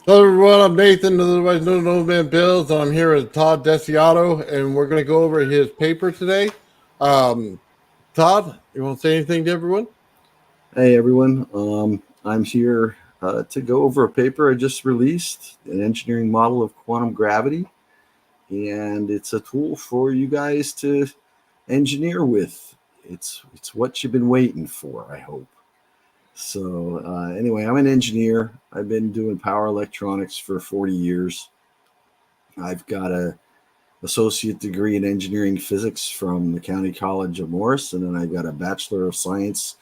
Hello everyone, I'm Nathan, otherwise known as Old Man Bills. I'm here with Todd Desiato, and we're going to go over his paper today. Todd, you want to say anything to everyone? Hey everyone, I'm here to go over a paper I just released, an engineering model of quantum gravity, and it's a tool for you guys to engineer with. It's what you've been waiting for, I hope. So anyway, I'm an engineer. I've been doing power electronics for 40 years. I've got a associate degree in engineering physics from the County College of Morris, and then I got a Bachelor of Science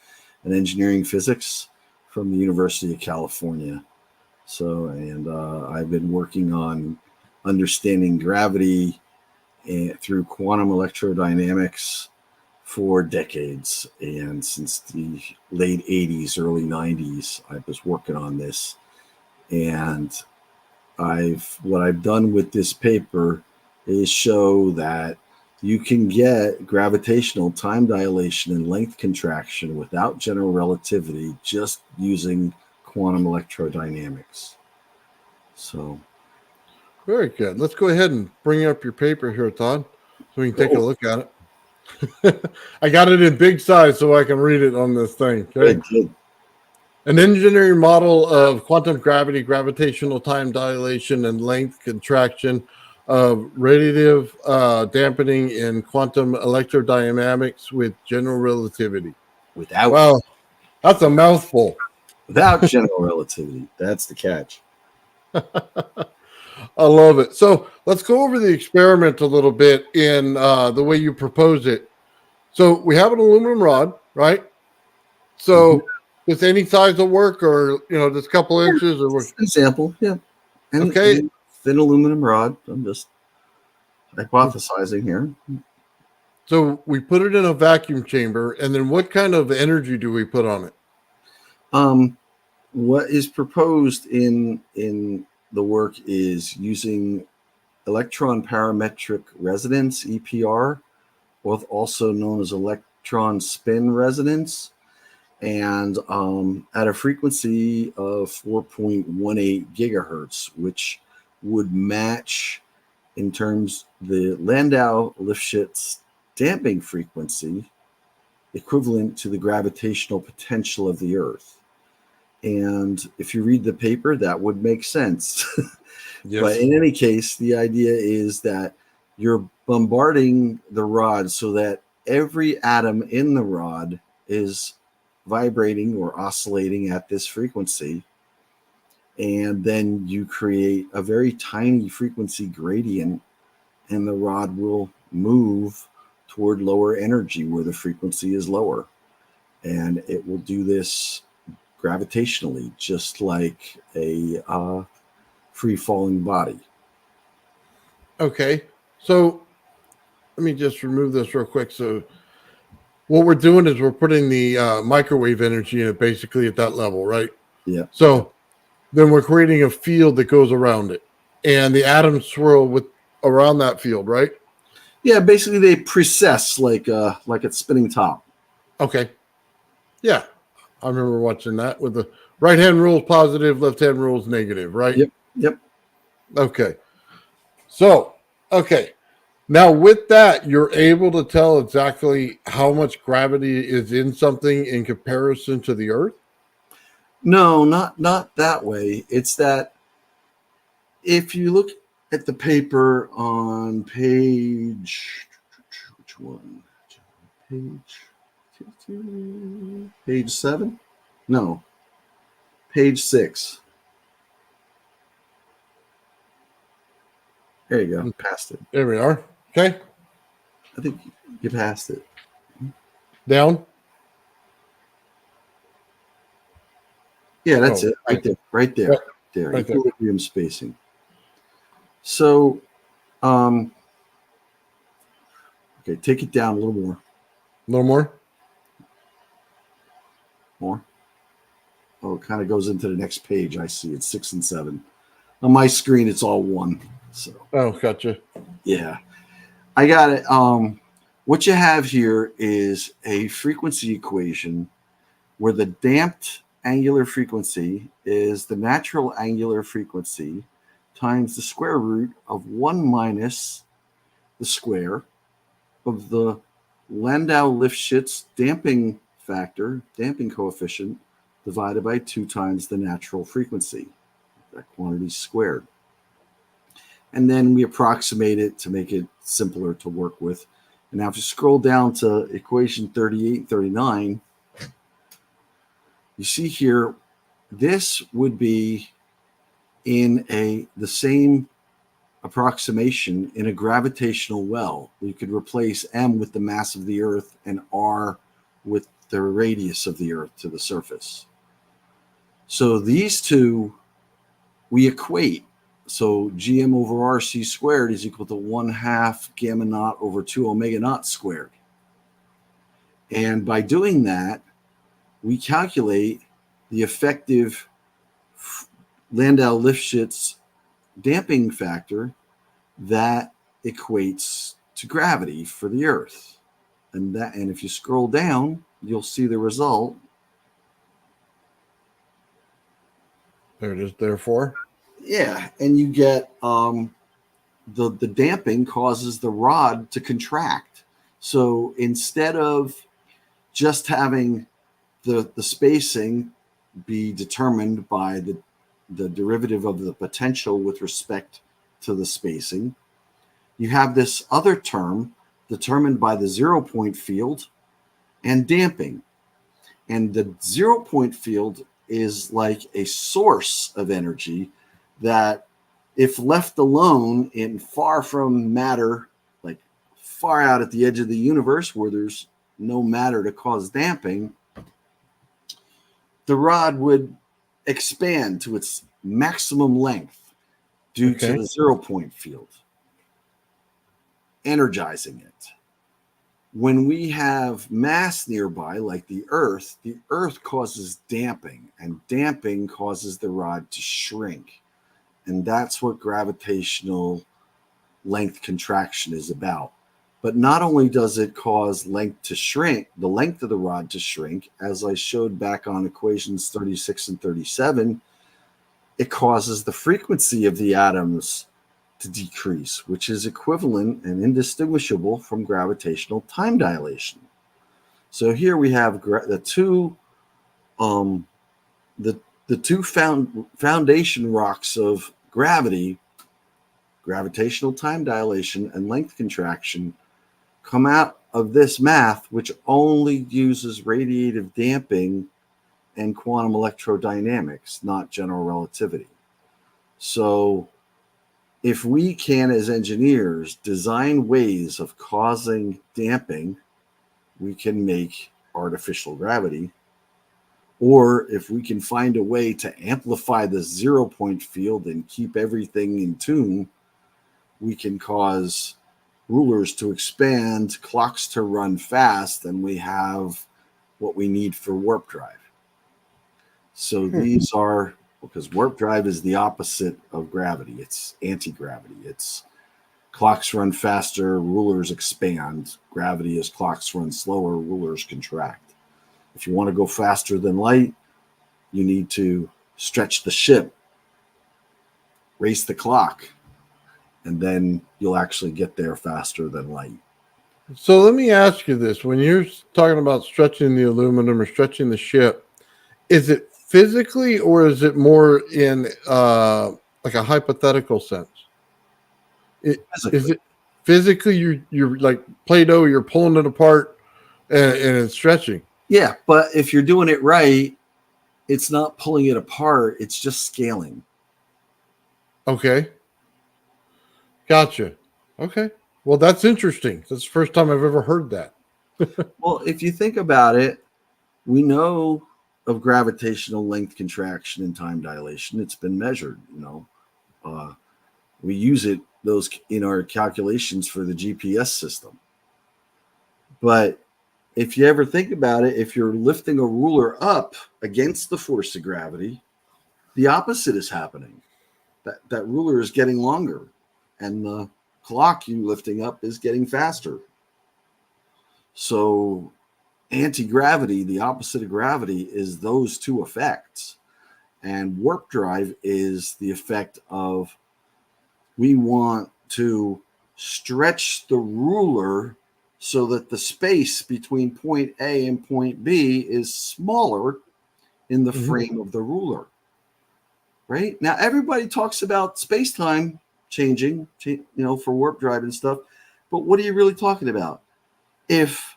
in engineering physics from the University of California. So, and I've been working on understanding gravity through quantum electrodynamics for decades. And since the late 80s, early 90s, I was working on this. And what I've done with this paper is show that you can get gravitational time dilation and length contraction without general relativity just using quantum electrodynamics. So Very good. Let's go ahead and bring up your paper here, Todd, so we can take a look at it. I got it in big size so I can read it on this thing. Okay. Good. An engineering model of quantum gravity, gravitational time dilation, and length contraction of radiative dampening in quantum electrodynamics with general relativity. Without That's a mouthful. Without general relativity. That's the catch. I love it. So let's go over the experiment a little bit in the way you propose it. So we have an aluminum rod, right? So does any size will work, or just a couple inches, or example, yeah. And okay, thin aluminum rod. I'm just hypothesizing here. So we put it in a vacuum chamber, and then what kind of energy do we put on it? What is proposed in the work is using electron parametric resonance, EPR, also known as electron spin resonance, and at a frequency of 4.18 gigahertz, which would match in terms the Landau-Lifshitz damping frequency equivalent to the gravitational potential of the Earth. And if you read the paper, that would make sense. Yes. But in any case, the idea is that you're bombarding the rod so that every atom in the rod is vibrating or oscillating at this frequency. And then you create a very tiny frequency gradient, and the rod will move toward lower energy where the frequency is lower. And it will do this gravitationally, just like a free-falling body. Okay, so let me just remove this real quick. So what we're doing is we're putting the microwave energy in it basically at that level, right? Yeah. So then we're creating a field that goes around it, and the atoms swirl around that field, right? Yeah, basically they precess like a spinning top. Okay. Yeah, I remember watching that with the right hand rules positive, left hand rules negative, right? Yep. Okay. So, okay. Now with that, you're able to tell exactly how much gravity is in something in comparison to the Earth? No, not that way. It's that if you look at the paper on page, which one? Page 7? No. Page 6. There you go. Passed it. There we are. Okay. I think you passed it. Down? Yeah, that's it. Right there. Right there. Right there. Equilibrium spacing. So, okay, take it down a little more. A little more? More. Oh, it kind of goes into the next page. I see it's 6 and 7. On my screen, it's all 1. So. Oh, gotcha. Yeah, I got it. What you have here is a frequency equation where the damped angular frequency is the natural angular frequency times the square root of 1 minus the square of the Landau-Lifshitz damping factor, damping coefficient, divided by 2 times the natural frequency, that quantity squared. And then we approximate it to make it simpler to work with. And now if you scroll down to equation 38 and 39, you see here, this would be in the same approximation in a gravitational well. You could replace m with the mass of the Earth and r with the radius of the Earth to the surface. So these two we equate. So gm over rc squared is equal to 1/2 gamma naught over 2 omega naught squared. And by doing that, we calculate the effective Landau-Lifshitz damping factor that equates to gravity for the Earth. And if you scroll down, you'll see the result. There it is, therefore. Yeah, and you get the damping causes the rod to contract. So instead of just having the spacing be determined by the derivative of the potential with respect to the spacing, you have this other term determined by the 0-point field and damping. And the 0-point field is like a source of energy that, if left alone in far from matter, like far out at the edge of the universe where there's no matter to cause damping, the rod would expand to its maximum length due to the 0-point field, energizing it. When we have mass nearby, like the Earth causes damping, and damping causes the rod to shrink. And that's what gravitational length contraction is about. But not only does it cause length to shrink, the length of the rod to shrink, as I showed back on equations 36 and 37, it causes the frequency of the atoms to decrease, which is equivalent and indistinguishable from gravitational time dilation. So here we have the two foundation rocks of gravity, gravitational time dilation and length contraction, come out of this math, which only uses radiative damping and quantum electrodynamics, not general relativity. So if we can, as engineers, design ways of causing damping, we can make artificial gravity. Or if we can find a way to amplify the 0-point field and keep everything in tune, we can cause rulers to expand, clocks to run fast, and we have what we need for warp drive. So these are, because warp drive is the opposite of gravity. It's anti-gravity. It's clocks run faster, rulers expand. Gravity is clocks run slower, rulers contract. If you want to go faster than light, you need to stretch the ship, race the clock, and then you'll actually get there faster than light. So let me ask you this. When you're talking about stretching the aluminum or stretching the ship, is it physically or is it more in like a hypothetical sense? Is it physically you're like Play-Doh, you're pulling it apart and it's stretching? Yeah, but if you're doing it right, it's not pulling it apart. It's just scaling. Okay. Gotcha. Okay. Well, that's interesting. That's the first time I've ever heard that. Well, if you think about it, we know of gravitational length contraction and time dilation. It's been measured, we use those in our calculations for the GPS system. But if you ever think about it, if you're lifting a ruler up against the force of gravity, the opposite is happening. That ruler is getting longer, and the clock you're lifting up is getting faster. So anti-gravity, the opposite of gravity, is those two effects. And warp drive is the effect of we want to stretch the ruler so that the space between point A and point B is smaller in the frame of the ruler. Right? Now, everybody talks about space-time changing, for warp drive and stuff. But what are you really talking about? If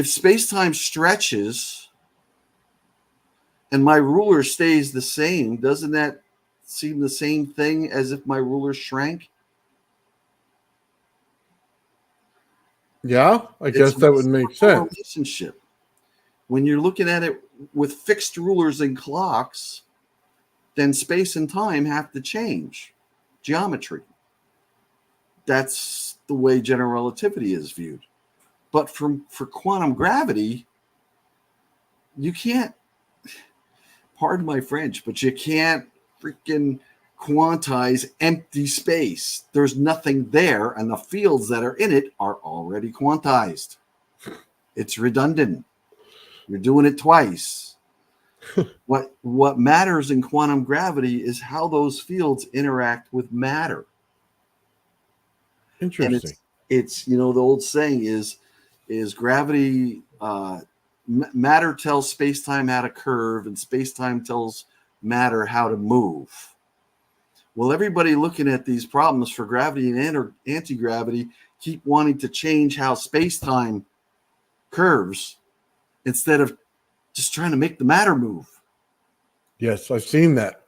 space-time stretches and my ruler stays the same, doesn't that seem the same thing as if my ruler shrank? Yeah, I guess that would make sense. Relationship. When you're looking at it with fixed rulers and clocks, then space and time have to change geometry. That's the way general relativity is viewed. But for quantum gravity, you can't, pardon my French, but you can't freaking quantize empty space. There's nothing there, and the fields that are in it are already quantized. It's redundant. You're doing it twice. What matters in quantum gravity is how those fields interact with matter. Interesting. And it's the old saying is gravity, matter tells space-time how to curve, and space-time tells matter how to move. Well, everybody looking at these problems for gravity and anti-gravity keep wanting to change how space-time curves instead of just trying to make the matter move. Yes, I've seen that.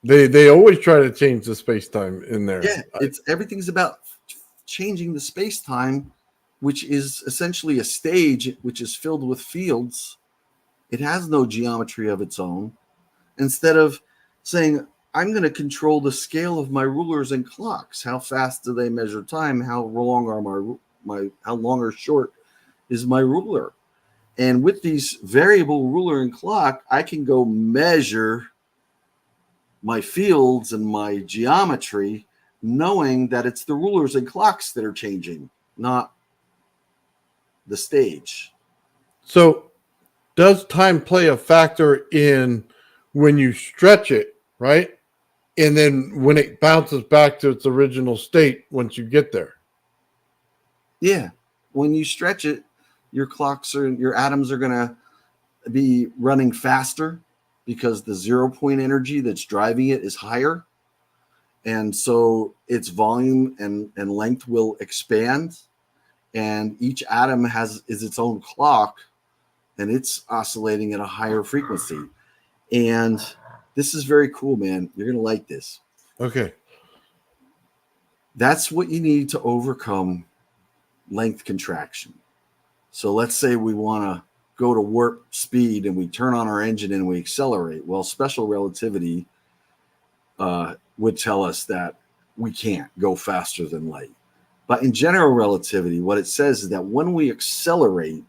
They always try to change the space-time in there. Yeah, everything's about changing the space-time, which is essentially a stage which is filled with fields. It has no geometry of its own. Instead of saying, I'm going to control the scale of my rulers and clocks. How fast do they measure time? How long are how long or short is my ruler? And with these variable ruler and clock, I can go measure my fields and my geometry, knowing that it's the rulers and clocks that are changing, not the stage. So does time play a factor in when you stretch it, right? And then when it bounces back to its original state once you get there? Yeah. When you stretch it, your atoms are going to be running faster because the 0-point energy that's driving it is higher. And so its volume and length will expand. And each atom is its own clock, and it's oscillating at a higher frequency. And this is very cool, man. You're going to like this. Okay. That's what you need to overcome length contraction. So let's say we want to go to warp speed and we turn on our engine and we accelerate. Well, special relativity would tell us that we can't go faster than light. But in general relativity, what it says is that when we accelerate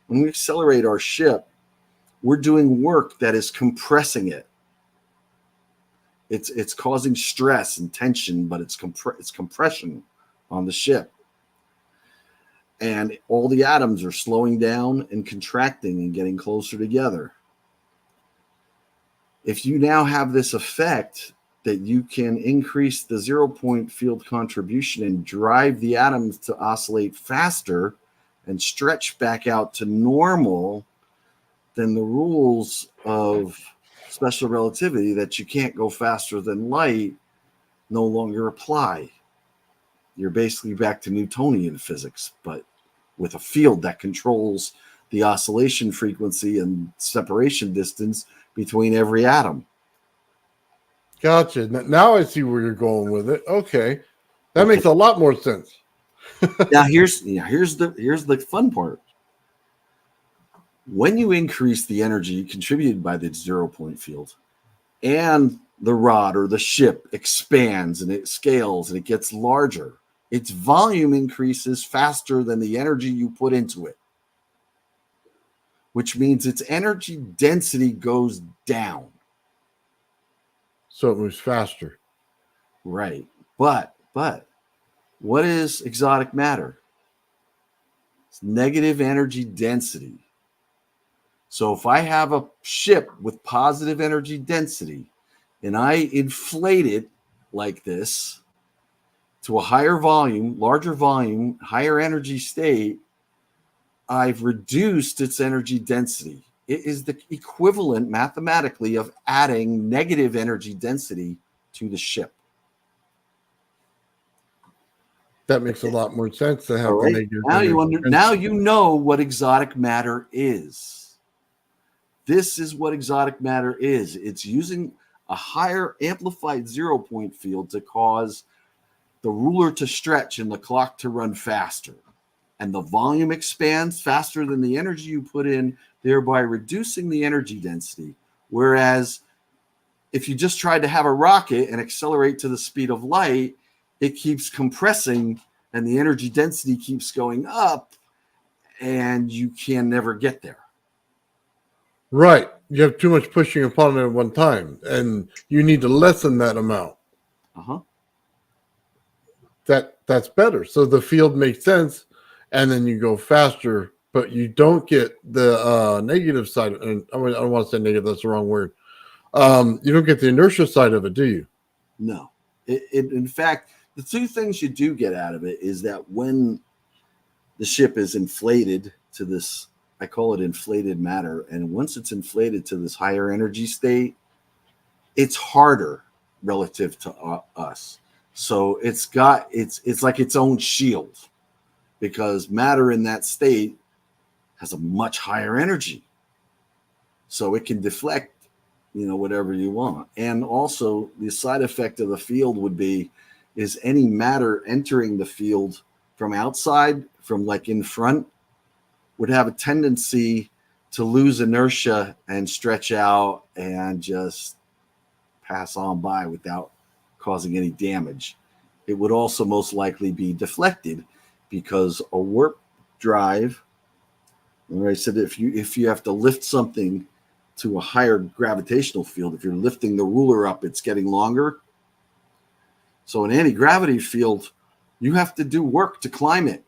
our ship, we're doing work that is compressing it. It's causing stress and tension, but it's compression on the ship. And all the atoms are slowing down and contracting and getting closer together. If you now have this effect that you can increase the 0-point field contribution and drive the atoms to oscillate faster and stretch back out to normal, then the rules of special relativity that you can't go faster than light no longer apply. You're basically back to Newtonian physics, but with a field that controls the oscillation frequency and separation distance between every atom. Gotcha. Now I see where you're going with it. Okay. That makes a lot more sense. Now here's the fun part. When you increase the energy contributed by the 0-point field and the rod or the ship expands and it scales and it gets larger, its volume increases faster than the energy you put into it, which means its energy density goes down. So it moves faster. Right. But what is exotic matter? It's negative energy density. So if I have a ship with positive energy density and I inflate it like this to a higher volume, larger volume, higher energy state, I've reduced its energy density. It is the equivalent mathematically of adding negative energy density to the ship. That makes a lot more sense to have All the right. negative Now energy. now you know what exotic matter is. This is what exotic matter is. It's using a higher amplified 0-point field to cause the ruler to stretch and the clock to run faster. And the volume expands faster than the energy you put in, thereby reducing the energy density. Whereas if you just tried to have a rocket and accelerate to the speed of light, it keeps compressing and the energy density keeps going up and you can never get there. Right. You have too much pushing upon it at one time, and you need to lessen that amount. Uh-huh. That's better. So the field makes sense, and then you go faster, but you don't get the negative side. And I don't want to say negative, that's the wrong word. You don't get the inertia side of it, do you? No. In fact, the two things you do get out of it is that when the ship is inflated to this, I call it inflated matter, and once it's inflated to this higher energy state, it's harder relative to us. So it's like its own shield, because matter in that state has a much higher energy. So it can deflect, whatever you want. And also the side effect of the field would be is any matter entering the field from outside, from like in front, would have a tendency to lose inertia and stretch out and just pass on by without causing any damage. It would also most likely be deflected because a warp drive, remember I said if you have to lift something to a higher gravitational field, if you're lifting the ruler up, it's getting longer. So an anti-gravity field, you have to do work to climb it.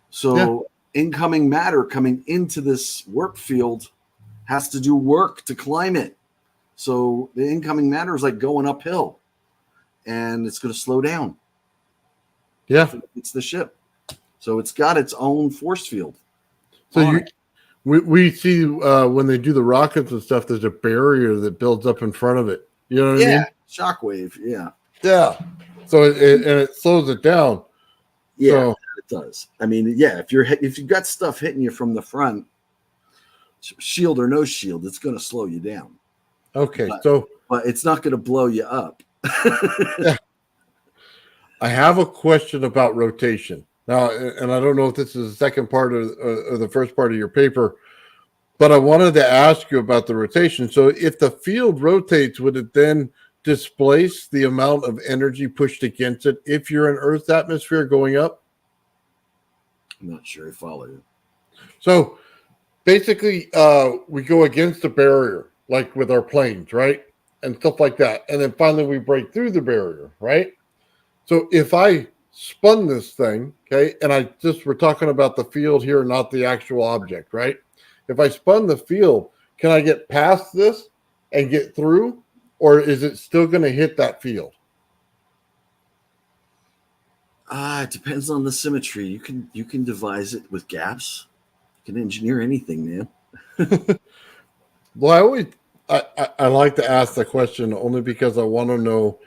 So incoming matter coming into this warp field has to do work to climb it. So the incoming matter is like going uphill, and it's going to slow down. Yeah. It's the ship. So it's got its own force field. So we see when they do the rockets and stuff, there's a barrier that builds up in front of it. You know what I mean? Shockwave. Yeah. Yeah. So it slows it down. Yeah, so, it does. I mean, yeah, if you've got stuff hitting you from the front, shield or no shield, it's going to slow you down. Okay. But it's not going to blow you up. Yeah. I have a question about rotation. Now, and I don't know if this is the second part or the first part of your paper, but I wanted to ask you about the rotation. So if the field rotates, would it then displace the amount of energy pushed against it if you're in Earth's atmosphere going up? I'm not sure I follow you. So basically, we go against the barrier, like with our planes, right? And stuff like that. And then finally we break through the barrier, right? So if I spun this thing, okay, and we're talking about the field here, not the actual object, right? If I spun the field, can I get past this and get through, or is it still going to hit that field? It depends on the symmetry. You can devise it with gaps. You can engineer anything, man. Well, I like to ask the question only because I want to know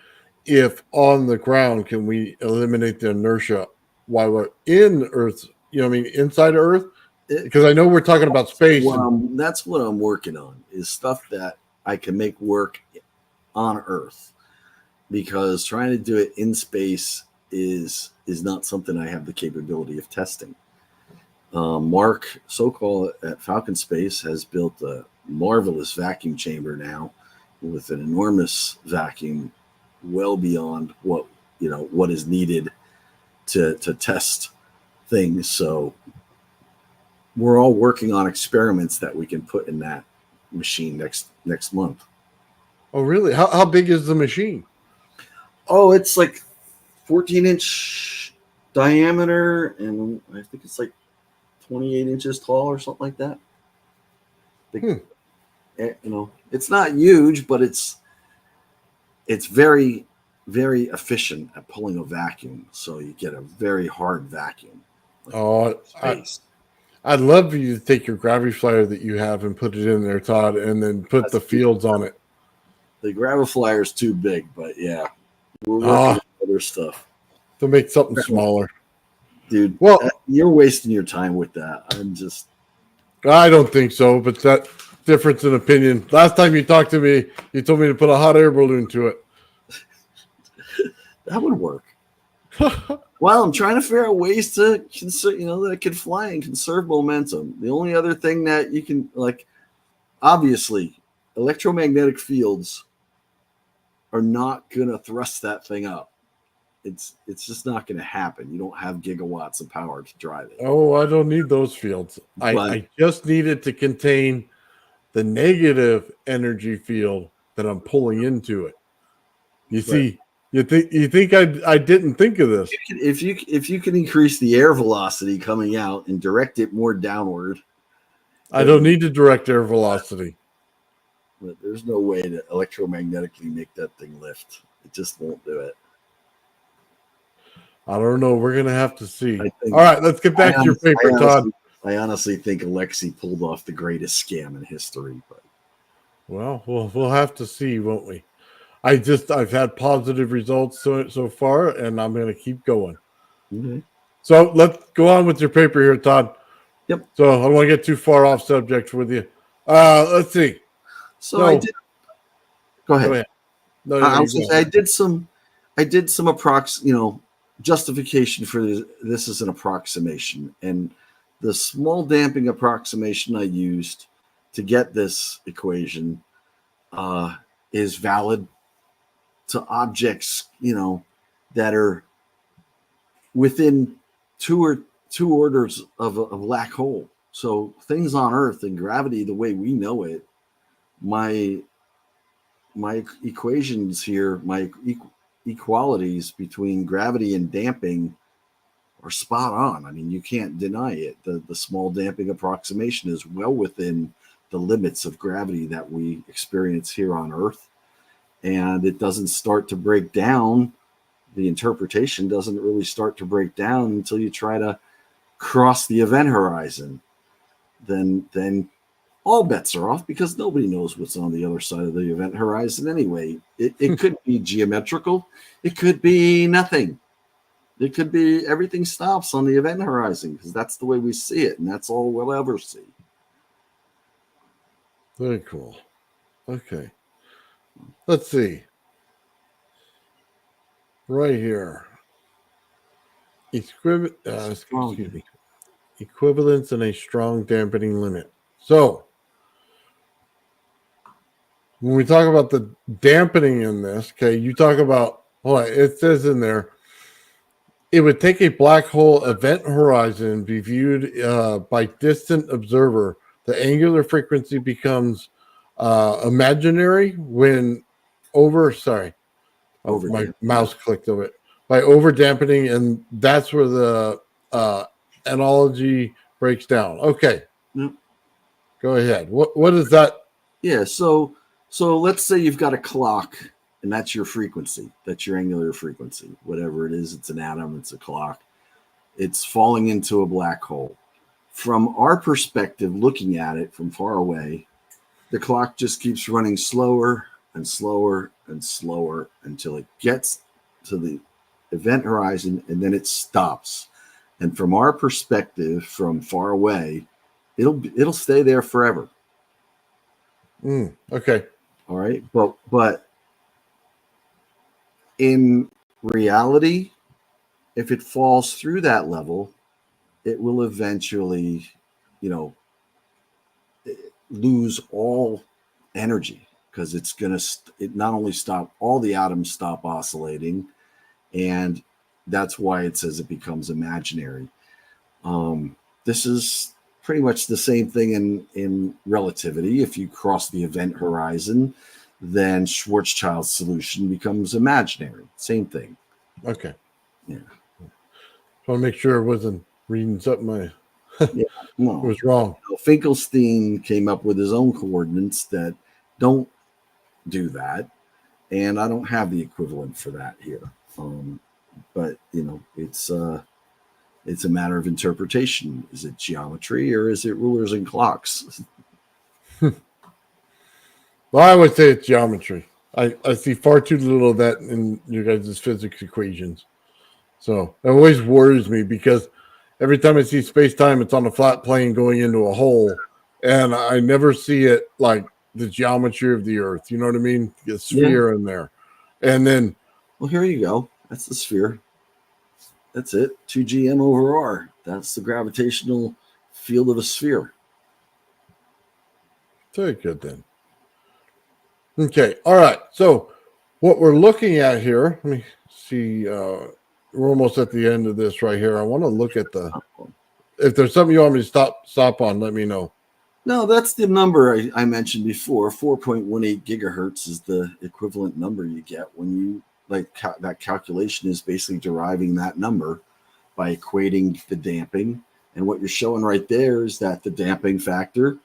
if on the ground can we eliminate the inertia while we're in Earth, inside Earth? Because I know we're talking about space. That's what I'm working on, is stuff that I can make work on Earth, because trying to do it in space is not something I have the capability of testing. Mark Sokol at Falcon Space has built a marvelous vacuum chamber now with an enormous vacuum, well beyond what is needed to test things. So we're all working on experiments that we can put in that machine next month. Oh, really? How big is the machine? Oh, it's like 14-inch diameter, and I think it's like 28 inches tall or something like that. Hmm. It's not huge, but it's very, very efficient at pulling a vacuum. So you get a very hard vacuum. Oh, Space. I'd love for you to take your gravity flyer that you have and put it in there, Todd, and then put the fields on it. The Graviflyer is too big, but yeah, we're working on other stuff to make something smaller. Dude, well, you're wasting your time with that. I don't think so, but that difference in opinion. Last time you talked to me, you told me to put a hot air balloon to it. That would work. Well, I'm trying to figure out ways to that it can fly and conserve momentum. The only other thing that you can, obviously, electromagnetic fields are not going to thrust that thing up. It's just not going to happen. You don't have gigawatts of power to drive it. Oh, I don't need those fields. I just need it to contain the negative energy field that I'm pulling into it. You see, you think I didn't think of this. If you can increase the air velocity coming out and direct it more downward. I don't need to direct air velocity. But there's no way to electromagnetically make that thing lift. It just won't do it. I don't know. We're going to have to see. All right, let's get back to your paper, Todd. I honestly think Alexei pulled off the greatest scam in history. But well, we'll have to see, won't we? I've had positive results so far, and I'm going to keep going. Okay. So let's go on with your paper here, Todd. Yep. So I don't want to get too far off subject with you. Let's see. So I did. Go ahead. No, I did some justification for this is an approximation, and the small damping approximation I used to get this equation is valid to objects that are within two orders of a black hole. So things on Earth and gravity the way we know it, my equations here, my equalities between gravity and damping are spot on. I mean, you can't deny it. The small damping approximation is well within the limits of gravity that we experience here on Earth. And it doesn't start to break down. The interpretation doesn't really start to break down until you try to cross the event horizon. Then all bets are off because nobody knows what's on the other side of the event horizon anyway. It could be geometrical. It could be nothing. It could be everything stops on the event horizon because that's the way we see it, and that's all we'll ever see. Very cool. Okay. Let's see. Right here. Equivalence and a strong dampening limit. So, when we talk about the dampening in this, okay, you talk about, it says in there, it would take a black hole event horizon be viewed by distant observer. The angular frequency becomes imaginary when my mouse clicked over it. By over dampening, and that's where the analogy breaks down. Okay. Yep. Go ahead. What is that? Yeah, so let's say you've got a clock, and that's your frequency. That's your angular frequency. Whatever it is, it's an atom, it's a clock. It's falling into a black hole. From our perspective, looking at it from far away, the clock just keeps running slower and slower and slower until it gets to the event horizon, and then it stops. And from our perspective, from far away, it'll stay there forever. Okay. All right. But in reality, if it falls through that level, it will eventually, lose all energy because it's going to it not only stop, all the atoms stop oscillating, and that's why it says it becomes imaginary. This is pretty much the same thing in relativity. If you cross the event horizon, then Schwarzschild's solution becomes imaginary. Same thing. Okay. Yeah. I want to make sure I wasn't reading something Yeah, It no. was wrong. Finkelstein came up with his own coordinates that don't do that, and I don't have the equivalent for that here. But it's a matter of interpretation. Is it geometry or is it rulers and clocks? Well, I would say it's geometry. I see far too little of that in you guys' physics equations. So it always worries me because every time I see space time, it's on a flat plane going into a hole, and I never see it like the geometry of the Earth. You know what I mean? A Yeah. sphere in there, and then Well, here you go. That's the sphere. That's it. 2gm over r. That's the gravitational field of a sphere. very good then. Okay, all right. So what we're looking at here, let me see. We're almost at the end of this right here. I want to look at the. If there's something you want me to stop on, let me know. No, that's the number I mentioned before. 4.18 gigahertz is the equivalent number you get when you that calculation is basically deriving that number by equating the damping. And what you're showing right there is that the damping factor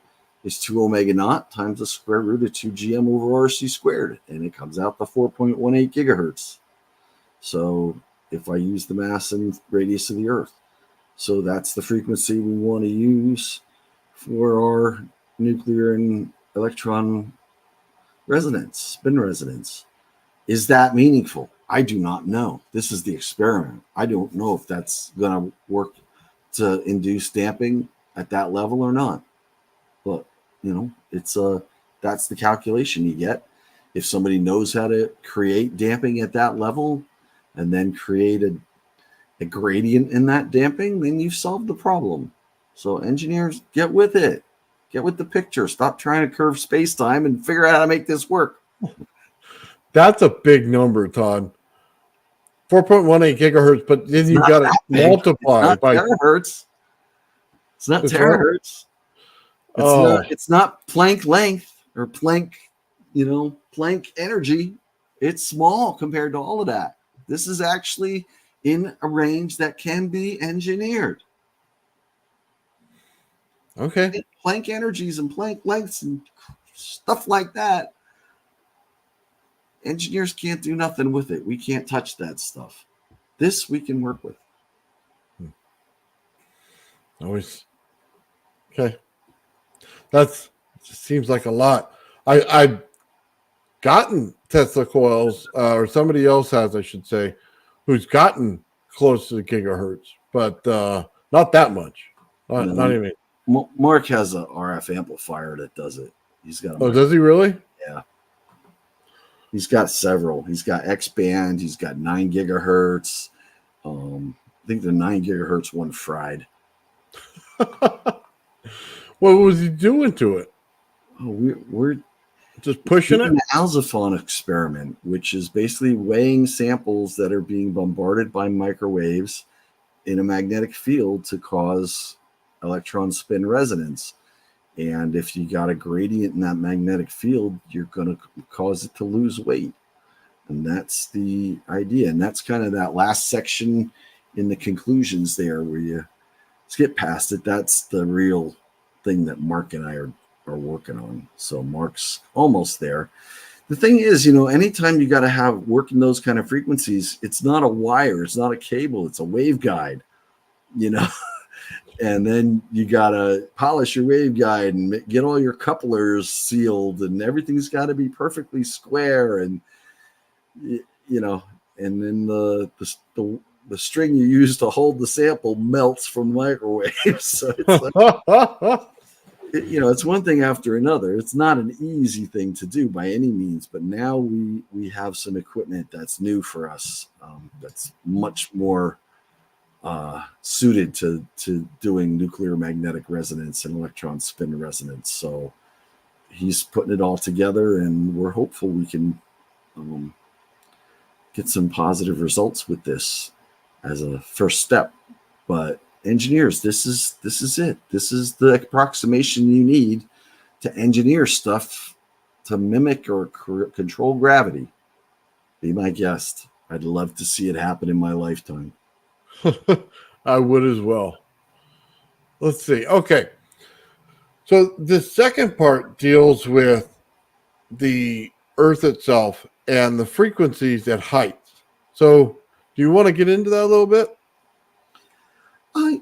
is 2 omega naught times the square root of 2gm over rc squared. And it comes out to 4.18 gigahertz. So if I use the mass and radius of the Earth. So that's the frequency we want to use for our nuclear and electron resonance, spin resonance. Is that meaningful? I do not know. This is the experiment. I don't know if that's going to work to induce damping at that level or not. But, it's that's the calculation you get. If somebody knows how to create damping at that level and then create a gradient in that damping, then you've solved the problem. So engineers, get with it. Get with the picture. Stop trying to curve space-time and figure out how to make this work. That's a big number, Todd. 4.18 gigahertz, but then you got to multiply by terahertz. It's not terahertz. It's not Planck length or Planck, Planck energy. It's small compared to all of that. This is actually in a range that can be engineered. Okay. Planck energies and Planck lengths and stuff like that. Engineers can't do nothing with it. We can't touch that stuff. This we can work with. Always. Okay. That seems like a lot. I've gotten Tesla coils, or somebody else has, I should say, who's gotten close to the gigahertz, but not that much. Not even. Mark has a RF amplifier that does it. He's got. Does he really? Yeah. He's got several. He's got X band. He's got 9 gigahertz. I think the 9 gigahertz one fried. What was he doing to it? Oh, we're just pushing it. An Alzaphon experiment, which is basically weighing samples that are being bombarded by microwaves in a magnetic field to cause electron spin resonance. And if you got a gradient in that magnetic field, you're going to cause it to lose weight. And that's the idea. And that's kind of that last section in the conclusions there where you skip past it. That's the real thing that Mark and I are working on. So Mark's almost there. The thing is, anytime you got to have working those kind of frequencies, it's not a wire, it's not a cable, it's a waveguide, and then you got to polish your waveguide and get all your couplers sealed and everything's got to be perfectly square. And, and then the string you use to hold the sample melts from the microwave. So it's like, it's one thing after another. It's not an easy thing to do by any means, but now we have some equipment that's new for us, that's much more suited to doing nuclear magnetic resonance and electron spin resonance. So he's putting it all together, and we're hopeful we can get some positive results with this as a first step. But engineers, this is it. This is the approximation you need to engineer stuff to mimic or control gravity. Be my guest. I'd love to see it happen in my lifetime. I would as well. let's see. Okay. So the second part deals with the Earth itself and the frequencies at heights. So do you want to get into that a little bit?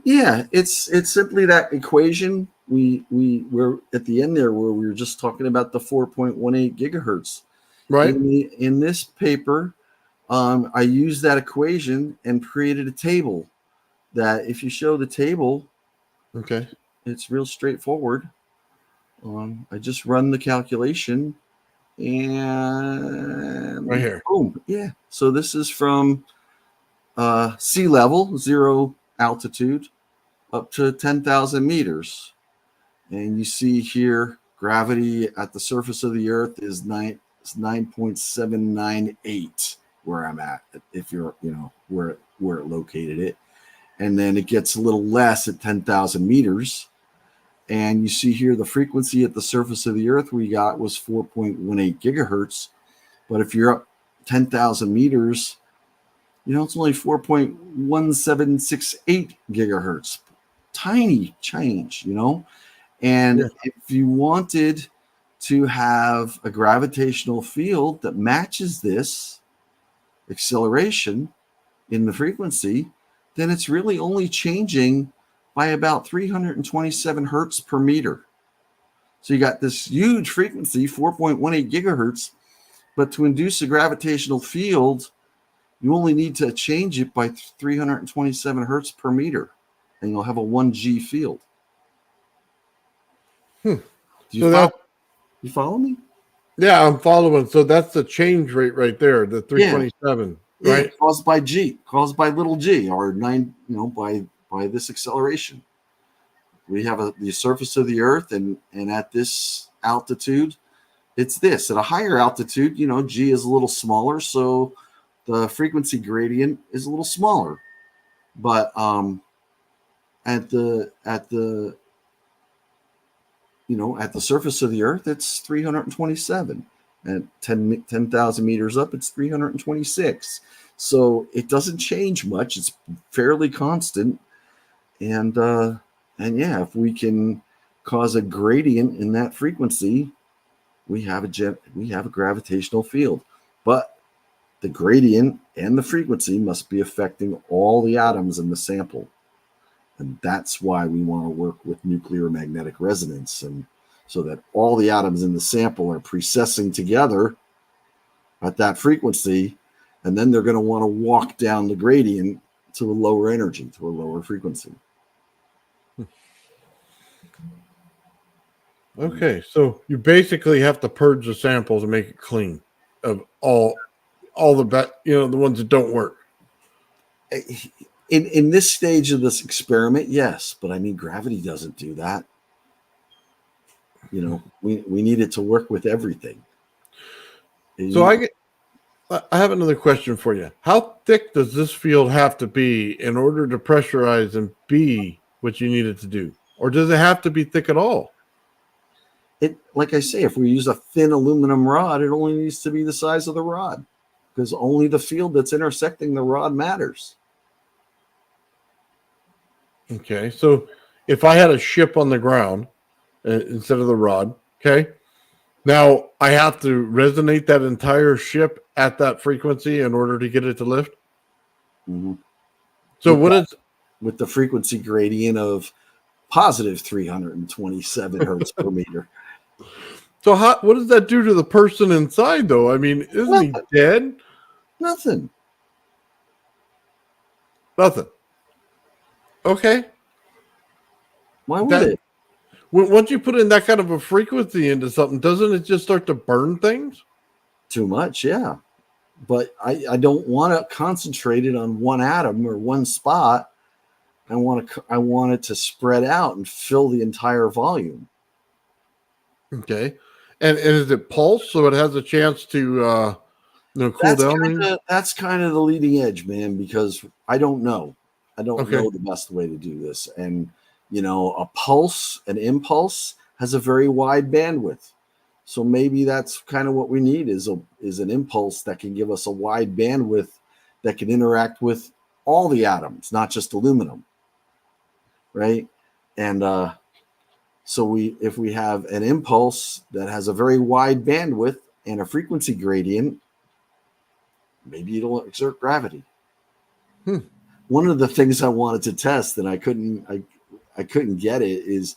Yeah, it's simply that equation. We're at the end there where we were just talking about the 4.18 gigahertz. Right? In this paper, I used that equation and created a table. That if you show the table, Okay. it's real straightforward. I just run the calculation Right and here. boom, yeah. So this is from sea level, zero altitude, up to 10,000 meters. And you see here, gravity at the surface of the Earth is 9.798 where I'm at. If you're, where it located it, and then it gets a little less at 10,000 meters. And you see here the frequency at the surface of the Earth we got was 4.18 gigahertz. But if you're up 10,000 meters, it's only 4.1768 gigahertz. Tiny change, And Yeah. if you wanted to have a gravitational field that matches this acceleration in the frequency, then it's really only changing by about 327 hertz per meter. So you got this huge frequency, 4.18 gigahertz, but to induce a gravitational field, you only need to change it by 327 hertz per meter, and you'll have a 1G field. Do you follow me? Yeah, I'm following. So that's the change rate right there, the 327, right? Yeah, caused by little g, or by this acceleration. We have the surface of the Earth, and at this altitude, it's this. At a higher altitude, g is a little smaller, so the frequency gradient is a little smaller. But at the surface of the Earth, it's 327. At 10,000 meters up, it's 326. So it doesn't change much. It's fairly constant. And yeah, if we can cause a gradient in that frequency, we have a gravitational field. But the gradient and the frequency must be affecting all the atoms in the sample. And that's why we want to work with nuclear magnetic resonance, and so that all the atoms in the sample are precessing together at that frequency, and then they're going to want to walk down the gradient to a lower energy, to a lower frequency. Okay, so you basically have to purge the sample to make it clean of all the the ones that don't work. In this stage of this experiment, yes, but I mean, gravity doesn't do that. We need it to work with everything. So I have another question for you. How thick does this field have to be in order to pressurize and be what you need it to do? Or does it have to be thick at all? Like I say, if we use a thin aluminum rod, it only needs to be the size of the rod, because only the field that's intersecting the rod matters. Okay, so if I had a ship on the ground instead of the rod, okay, now I have to resonate that entire ship at that frequency in order to get it to lift. Mm-hmm. So with the frequency gradient of positive 327 hertz per meter. So what does that do to the person inside, though? I mean, isn't he dead? Nothing. Okay. Why would it? Once you put in that kind of a frequency into something, doesn't it just start to burn things? Too much, yeah. But I don't want to concentrate it on one atom or one spot. I want it to spread out and fill the entire volume. Okay. And is it pulse, so it has a chance to cool down? That's kind of the leading edge, man, because I don't know. I don't know the best way to do this. And, an impulse has a very wide bandwidth. So maybe that's kind of what we need is an impulse that can give us a wide bandwidth that can interact with all the atoms, not just aluminum. Right. And so if we have an impulse that has a very wide bandwidth and a frequency gradient, maybe it'll exert gravity. One of the things I wanted to test, and I couldn't get it, is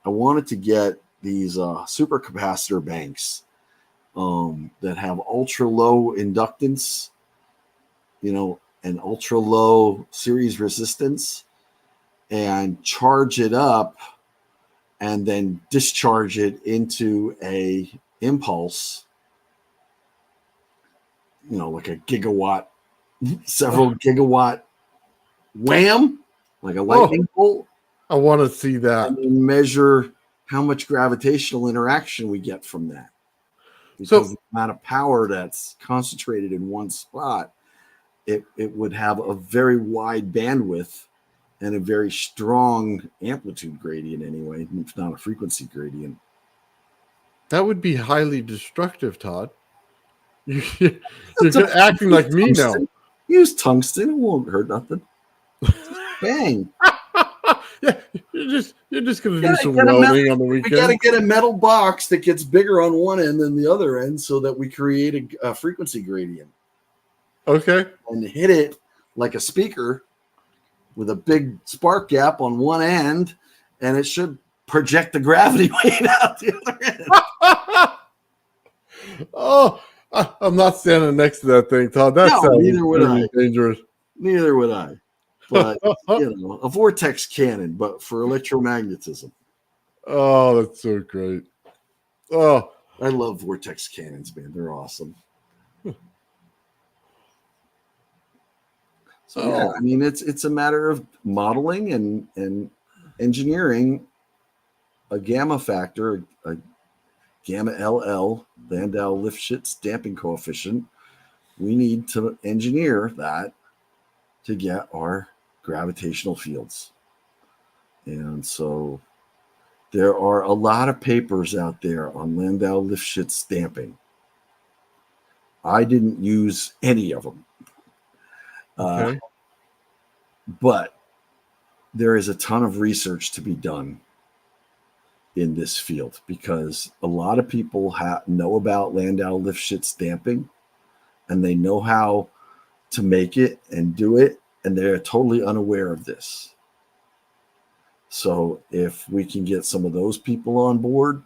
I wanted to get these supercapacitor banks that have ultra low inductance, and ultra low series resistance, and charge it up and then discharge it into a impulse, like a gigawatt, several gigawatt wham, like a lightning bolt. I want to see that. And measure how much gravitational interaction we get from that. Because the amount of power that's concentrated in one spot, it would have a very wide bandwidth and a very strong amplitude gradient anyway, if not a frequency gradient. That would be highly destructive, Todd. You're acting like me now. Use tungsten; it won't hurt nothing. Bang! Yeah, you're just gonna do some welding on the weekend. We gotta get a metal box that gets bigger on one end than the other end, so that we create a frequency gradient. Okay. And hit it like a speaker with a big spark gap on one end, and it should project the gravity weight out the other end. Oh, I'm not standing next to that thing, Todd. That's neither would I. Dangerous. Neither would I. But a vortex cannon, but for electromagnetism. Oh, that's so great. Oh, I love vortex cannons, man. They're awesome. So yeah, I mean, it's a matter of modeling and engineering a gamma factor, a gamma LL, Landau-Lifshitz damping coefficient. We need to engineer that to get our gravitational fields. And so there are a lot of papers out there on Landau-Lifshitz damping. I didn't use any of them. Okay. But there is a ton of research to be done in this field because a lot of people know about Landau-Lifshitz damping, and they know how to make it and do it, and they're totally unaware of this. So if we can get some of those people on board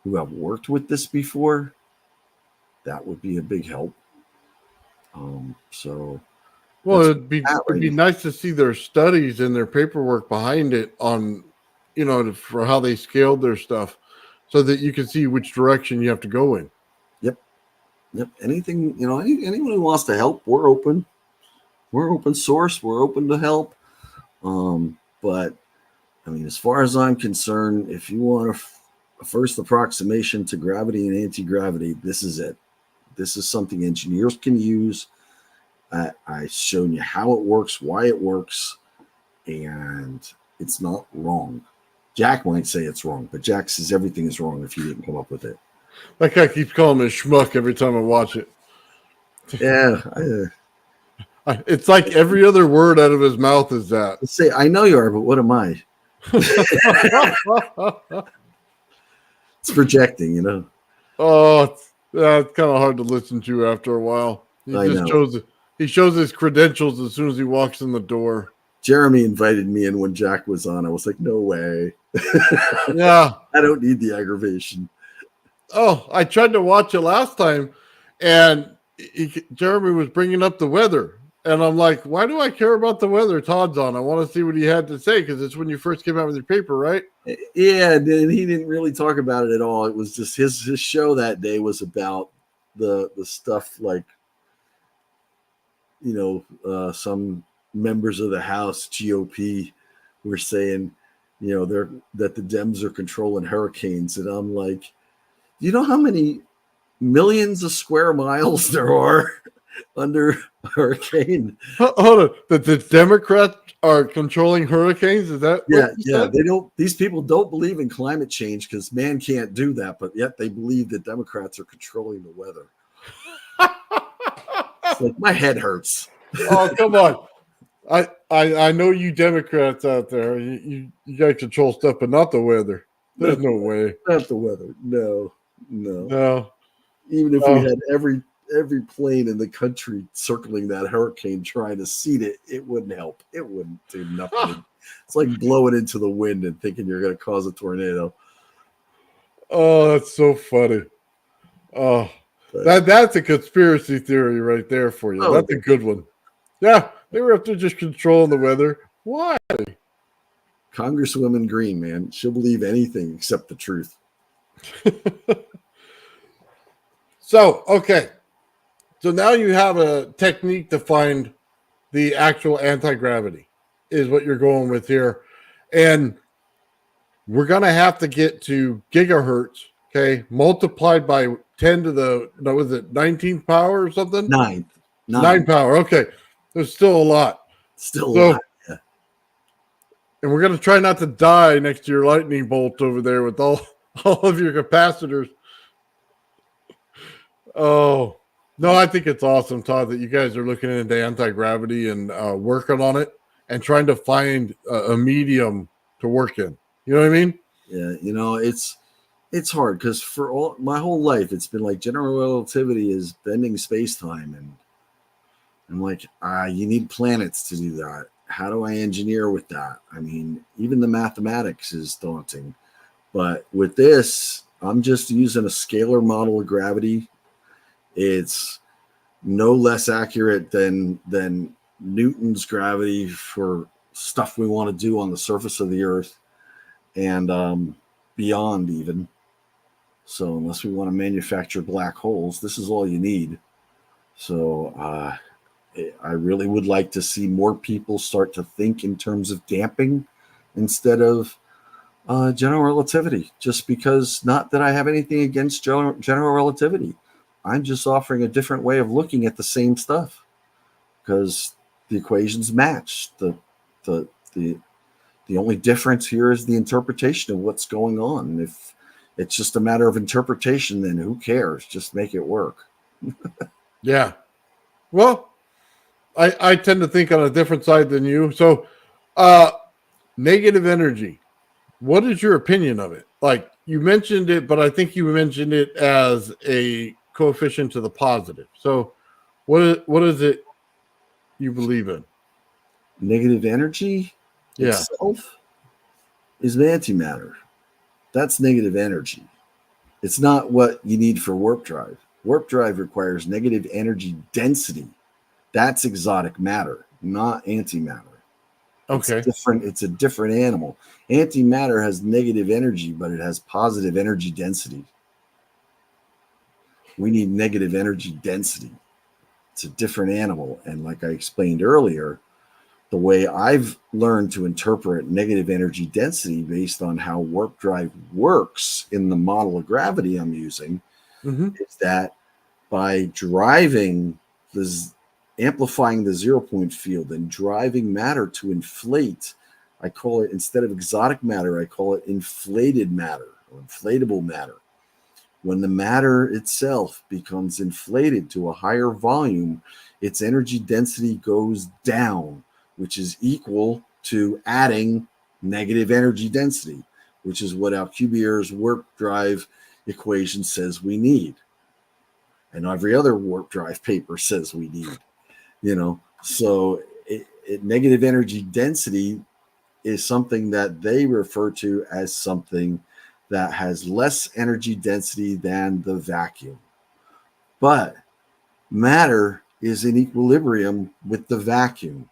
who have worked with this before, that would be a big help. Well, it'd be nice to see their studies and their paperwork behind it on, for how they scaled their stuff, so that you can see which direction you have to go in. Yep. Anything, anyone who wants to help, we're open. We're open source. We're open to help. But I mean, as far as I'm concerned, if you want a first approximation to gravity and anti-gravity, this is it. This is something engineers can use. I've shown you how it works, why it works, and it's not wrong. Jack might say it's wrong, but Jack says everything is wrong if he didn't come up with it. That guy keeps calling me a schmuck every time I watch it. Yeah. It's like every other word out of his mouth is that. Say, I know you are, but what am I? It's projecting, Oh, it's kind of hard to listen to after a while. He shows his credentials as soon as he walks in the door. Jeremy invited me in when Jack was on. I was like, no way. Yeah. I don't need the aggravation. Oh, I tried to watch it last time, and Jeremy was bringing up the weather. And I'm like, why do I care about the weather Todd's on? I want to see what he had to say, because it's when you first came out with your paper, right? Yeah, and he didn't really talk about it at all. It was just his show that day was about the stuff like, some members of the House GOP were saying, that the Dems are controlling hurricanes. And I'm like, you know how many millions of square miles there are under a hurricane? Hold on. The Democrats are controlling hurricanes? Is that yeah? They don't. These people don't believe in climate change because man can't do that, but yet they believe that Democrats are controlling the weather. It's like my head hurts. Oh, come on. I know you Democrats out there. You guys control stuff, but not the weather. There's no way. Not the weather. No. No. Even if we had every plane in the country circling that hurricane trying to seed it, it wouldn't help. It wouldn't do nothing. It's like blowing into the wind and thinking you're going to cause a tornado. Oh, that's so funny. Oh, that's a conspiracy theory right there for you. That's a good one. Yeah, they were up there just controlling the weather. Why? Congresswoman Green, man, she'll believe anything except the truth. So, okay. So now you have a technique to find the actual anti-gravity is what you're going with here. And we're going to have to get to gigahertz, okay, multiplied by 10 to the, no, was it 19th power or something? Nine power. Okay. There's still a lot. Still a lot. Yeah. And we're going to try not to die next to your lightning bolt over there with all of your capacitors. Oh, no, I think it's awesome, Todd, that you guys are looking into anti-gravity and working on it and trying to find a medium to work in. You know what I mean? Yeah, you know, it's hard because for my whole life, it's been like general relativity is bending space-time. And I'm like, you need planets to do that. How do I engineer with that? I mean, even the mathematics is daunting. But with this, I'm just using a scalar model of gravity. It's no less accurate than Newton's gravity for stuff we want to do on the surface of the Earth and beyond even. So unless we want to manufacture black holes, this is all you need. So I really would like to see more people start to think in terms of damping instead of general relativity, just because, not that I have anything against general relativity. I'm just offering a different way of looking at the same stuff because the equations match. The only difference here is the interpretation of what's going on. If it's just a matter of interpretation, then who cares? Just make it work. Yeah. Well, I tend to think on a different side than you. So negative energy. What is your opinion of it? Like, you mentioned it, but I think you mentioned it as a coefficient to the positive. So what is it you believe in? Negative energy itself is antimatter. That's negative energy. It's not what you need for warp drive. Warp drive requires negative energy density. That's exotic matter, not antimatter. Okay. It's a different animal. Antimatter has negative energy, but it has positive energy density. We need negative energy density. It's a different animal. And like I explained earlier, the way I've learned to interpret negative energy density based on how warp drive works in the model of gravity I'm using is that by amplifying the 0-point field and driving matter to inflate, I call it, instead of exotic matter, I call it inflated matter or inflatable matter. When the matter itself becomes inflated to a higher volume, its energy density goes down, which is equal to adding negative energy density, which is what Alcubierre's warp drive equation says we need. And every other warp drive paper says we need, So negative energy density is something that they refer to as something that has less energy density than the vacuum. But matter is in equilibrium with the vacuum.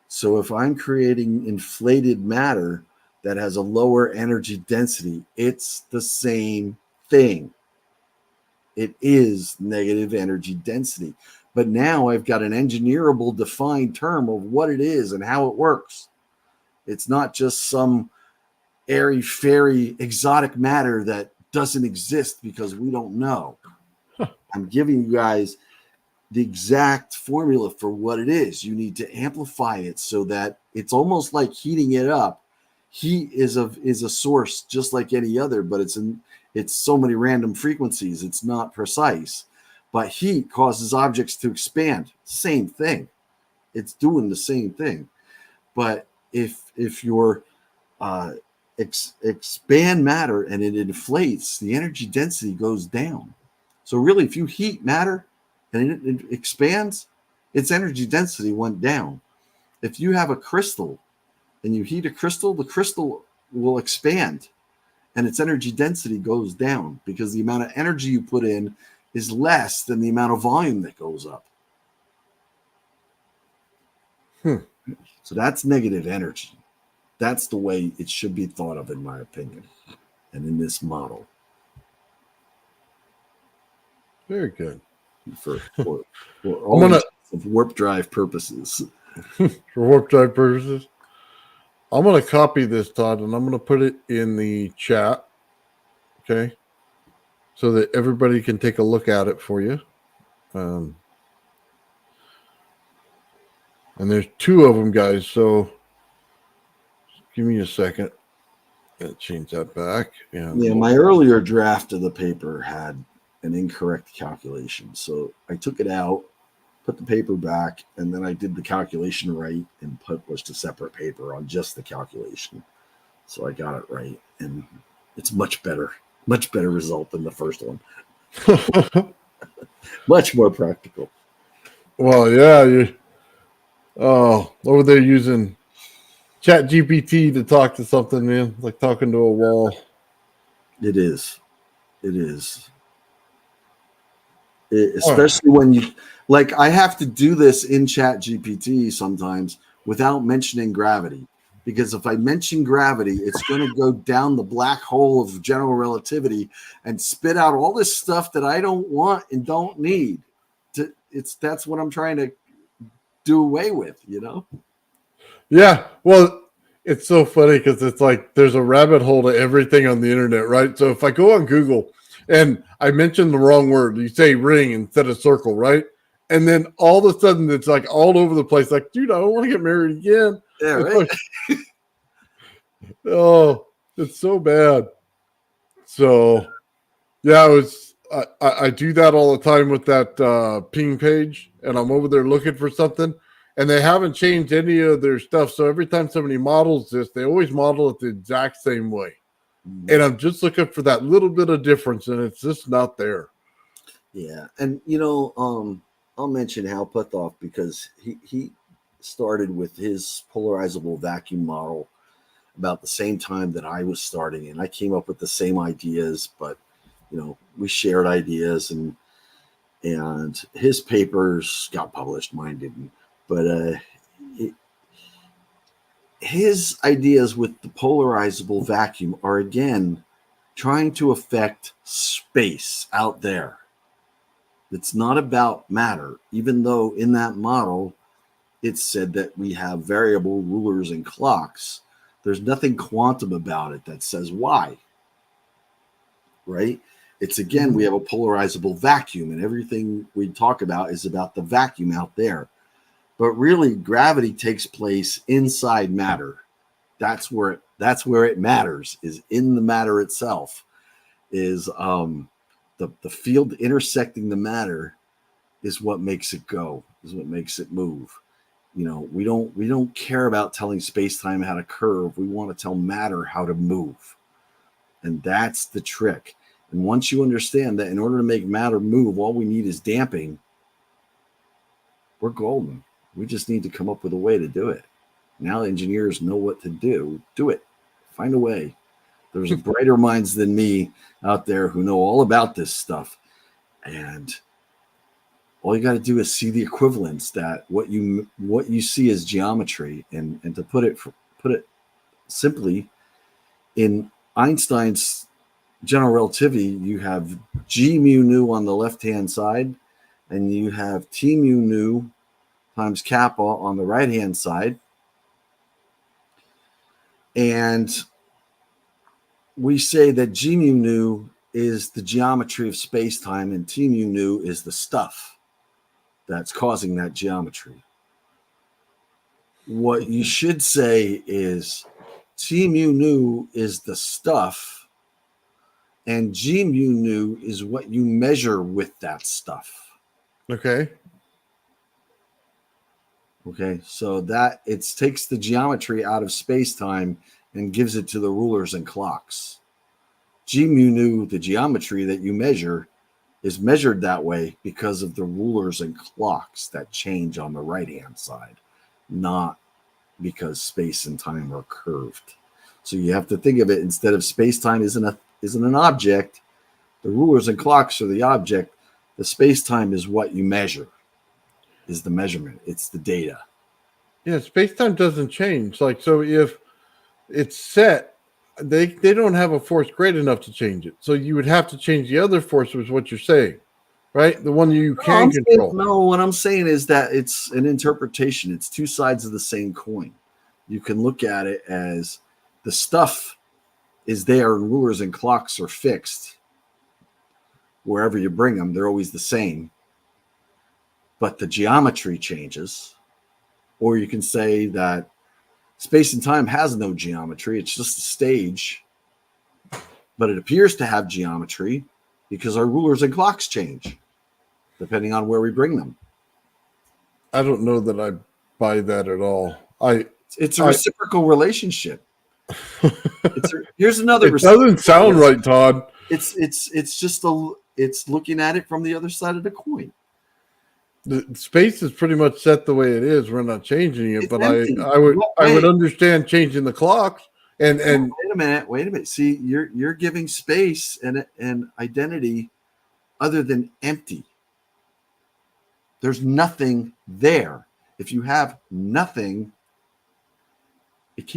So if I'm creating inflated matter that has a lower energy density, it's the same thing. It is negative energy density. But now I've got an engineerable defined term of what it is and how it works. It's not just some airy-fairy exotic matter that doesn't exist because we don't know. I'm giving you guys the exact formula for what it is. You need to amplify it so that it's almost like heating it up. Heat is a source just like any other, but it's so many random frequencies. It's not precise. But heat causes objects to expand. Same thing. It's doing the same thing. But if you're expand matter and it inflates, the energy density goes down. So really, if you heat matter and it expands, its energy density went down. If you have a crystal and you heat a crystal, the crystal will expand and its energy density goes down because the amount of energy you put in is less than the amount of volume that goes up. So that's negative energy. That's the way it should be thought of, in my opinion, and in this model. Very good. For all of warp drive purposes. For warp drive purposes. I'm going to copy this, Todd, and I'm going to put it in the chat. Okay. So that everybody can take a look at it for you. And there's two of them, guys. So give me a second. I'll change that back. Yeah, my earlier draft of the paper had an incorrect calculation. So I took it out, put the paper back, and then I did the calculation right and published a separate paper on just the calculation. So I got it right. And it's much better result than the first one. Much more practical. Well, yeah, over there using Chat GPT to talk to something, man, like talking to a wall. It is. Especially when you, like, I have to do this in Chat GPT sometimes without mentioning gravity. Because if I mention gravity, it's going to go down the black hole of general relativity and spit out all this stuff that I don't want and don't need. That's what I'm trying to do away with, you know? Yeah, well, it's so funny because it's like there's a rabbit hole to everything on the internet, right? So if I go on Google and I mention the wrong word, you say ring instead of circle, right? And then all of a sudden it's like all over the place, like, dude, I don't want to get married again. Yeah, right. Oh, it's so bad. So, yeah, I do that all the time with that ping page, and I'm over there looking for something, and they haven't changed any of their stuff. So every time somebody models this, they always model it the exact same way. Mm-hmm. And I'm just looking for that little bit of difference, and it's just not there. Yeah, and I'll mention Hal Puthoff because he started with his polarizable vacuum model about the same time that I was starting, and I came up with the same ideas, but we shared ideas, and his papers got published, mine didn't. But his ideas with the polarizable vacuum are again trying to affect space out there. It's not about matter, even though in that model it said that we have variable rulers and clocks. There's nothing quantum about it that says why, right? It's again, we have a polarizable vacuum, and everything we talk about is about the vacuum out there. But really, gravity takes place inside matter. That's where it matters, is in the matter itself. Is the field intersecting the matter is what makes it go, is what makes it move. We don't care about telling space-time how to curve. We want to tell matter how to move. And that's the trick. And once you understand that in order to make matter move, all we need is damping, we're golden. We just need to come up with a way to do it. Now engineers know what to do. Do it. Find a way. There's brighter minds than me out there who know all about this stuff. And all you got to do is see the equivalence, that what you see as geometry, and to put it simply, in Einstein's general relativity, you have g mu nu on the left hand side, and you have t mu nu times kappa on the right hand side, and we say that g mu nu is the geometry of space-time and t mu nu is the stuff that's causing that geometry. What you should say is T mu nu is the stuff, and G mu nu is what you measure with that stuff. Okay. Okay, so that it takes the geometry out of space-time and gives it to the rulers and clocks. G mu nu, the geometry that you measure, is measured that way because of the rulers and clocks that change on the right-hand side, not because space and time are curved. So you have to think of it, instead of space-time isn't an object, the rulers and clocks are the object. The space-time is what you measure, is the measurement. It's the data. Yeah, space-time doesn't change. Like, so if it's set, they don't have a force great enough to change it. So you would have to change the other force, was what you're saying, right? The one you can control. What I'm saying is that it's an interpretation. It's two sides of the same coin. You can look at it as the stuff is there, and rulers and clocks are fixed. Wherever you bring them, they're always the same. But the geometry changes. Or you can say that space and time has no geometry. It's just a stage. But it appears to have geometry because our rulers and clocks change depending on where we bring them. I don't know that I buy that at all. It's a reciprocal relationship. Here's another. It doesn't sound right, Todd. It's looking at it from the other side of the coin. The space is pretty much set the way it is. We're not changing it, but empty. I would understand changing the clocks. And wait a minute. See, you're giving space and identity other than empty. There's nothing there. If you have nothing,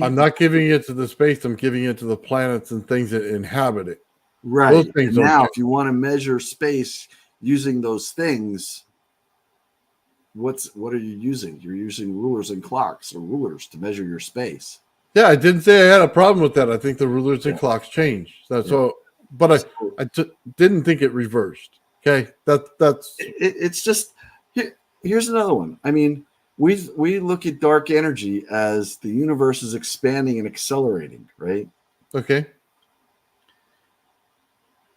I'm not giving it to the space. I'm giving it to the planets and things that inhabit it. Right. Those things now, if you want to measure space using those things, what are you using? You're using rulers and clocks, or rulers, to measure your space. Yeah, I didn't say I had a problem with that. I think the rulers and clocks changed. That's all. But I didn't think it reversed. Okay, that's. It's just here's another one. I mean, we look at dark energy as the universe is expanding and accelerating, right? Okay.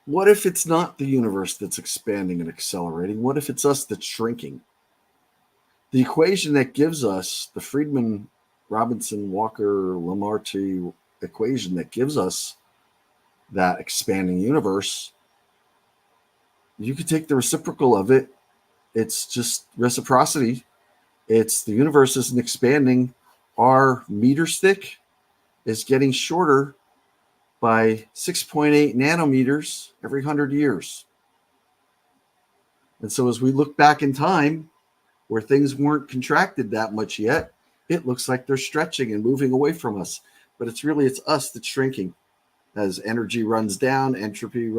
What if it's not the universe that's expanding and accelerating? What if it's us that's shrinking? The equation that gives us the Friedman, Robinson, Walker, Lamarche equation that gives us that expanding universe, you could take the reciprocal of it. It's just reciprocity. It's the universe isn't expanding. Our meter stick is getting shorter by 6.8 nanometers every 100 years. And so as we look back in time, where things weren't contracted that much yet, it looks like they're stretching and moving away from us. But it's us that's shrinking. As energy runs down, entropy